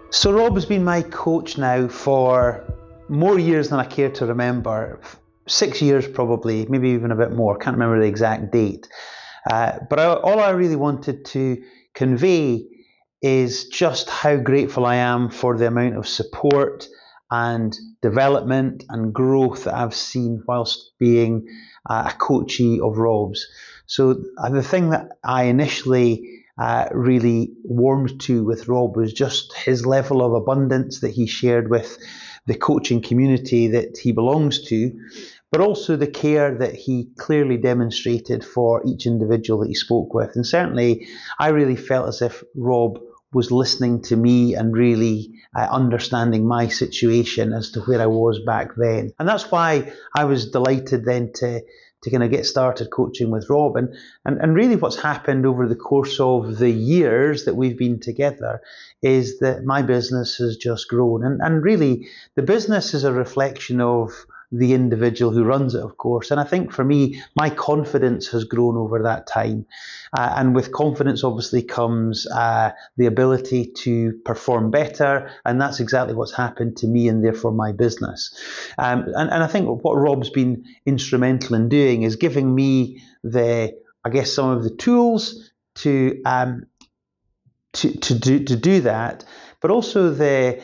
So Rob has been my coach now for more years than I care to remember. 6 years probably, maybe even a bit more, can't remember the exact date. But all I really wanted to convey is just how grateful I am for the amount of support and development and growth that I've seen whilst being a coachee of Rob's. So the thing that I initially really warmed to with Rob was just his level of abundance that he shared with the coaching community that he belongs to, but also the care that he clearly demonstrated for each individual that he spoke with. And certainly I really felt as if Rob was listening to me and really understanding my situation as to where I was back then. And that's why I was delighted then to kind of get started coaching with Rob. And really what's happened over the course of the years that we've been together is that my business has just grown. And really the business is a reflection of the individual who runs it, of course. And I think for me, my confidence has grown over that time. And with confidence obviously comes the ability to perform better. And that's exactly what's happened to me and therefore my business. And I think what Rob's been instrumental in doing is giving me some of the tools to do that, but also the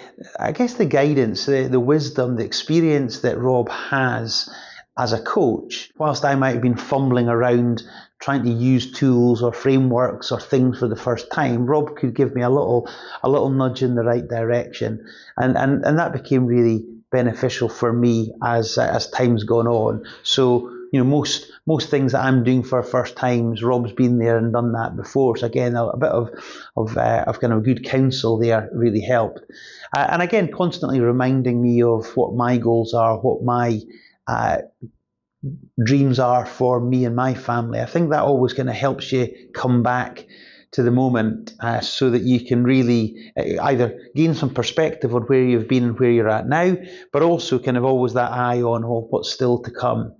guidance, the wisdom, the experience that Rob has as a coach. Whilst I might have been fumbling around trying to use tools or frameworks or things for the first time, Rob could give me a little nudge in the right direction, and that became really beneficial for me as time's gone on. So most things that I'm doing for first times, Rob's been there and done that before. So again, a bit of kind of good counsel there really helped. And again, constantly reminding me of what my goals are, what my dreams are for me and my family. I think that always kind of helps you come back to the moment so that you can really either gain some perspective on where you've been and where you're at now, but also kind of always that eye on what's still to come.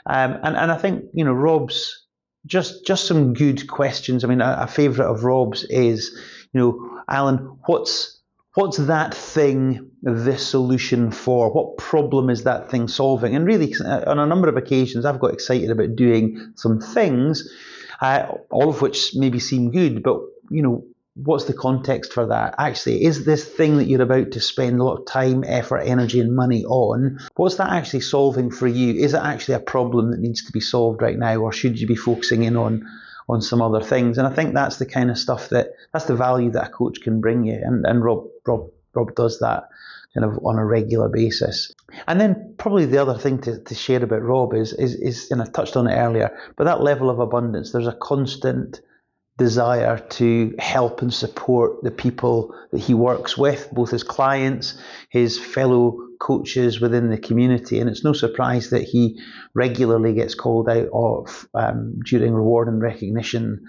And I think, Rob's just some good questions. I mean, a favourite of Rob's is, Alan, what's that thing the solution for? What problem is that thing solving? And really, on a number of occasions, I've got excited about doing some things, all of which maybe seem good, but, what's the context for that? Actually, is this thing that you're about to spend a lot of time, effort, energy and money on, what's that actually solving for you? Is it actually a problem that needs to be solved right now, or should you be focusing in on some other things? And I think that's the kind of stuff that's the value that a coach can bring you. And Rob does that kind of on a regular basis. And then probably the other thing to share about Rob is, and I touched on it earlier, but that level of abundance, there's a constant desire to help and support the people that he works with, both his clients, his fellow coaches within the community. And it's no surprise that he regularly gets called out of during reward and recognition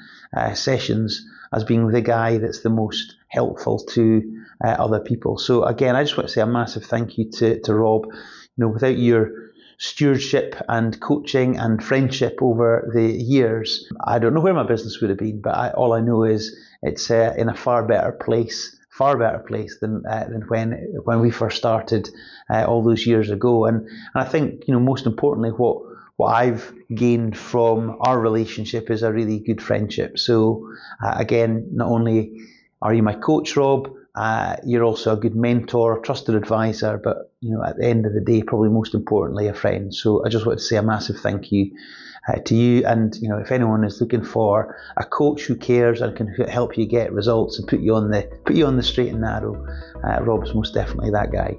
sessions as being the guy that's the most helpful to other people. So again, I just want to say a massive thank you to Rob. Without your stewardship and coaching and friendship over the years, I don't know where my business would have been, but all I know is it's in a far better place than when we first started all those years ago. And I think, most importantly, what I've gained from our relationship is a really good friendship. So again, not only are you my coach, Rob, you're also a good mentor, a trusted advisor, but at the end of the day, probably most importantly, a friend. So I just want to say a massive thank you to you. And if anyone is looking for a coach who cares and can help you get results and put you on the straight and narrow, Rob's most definitely that guy.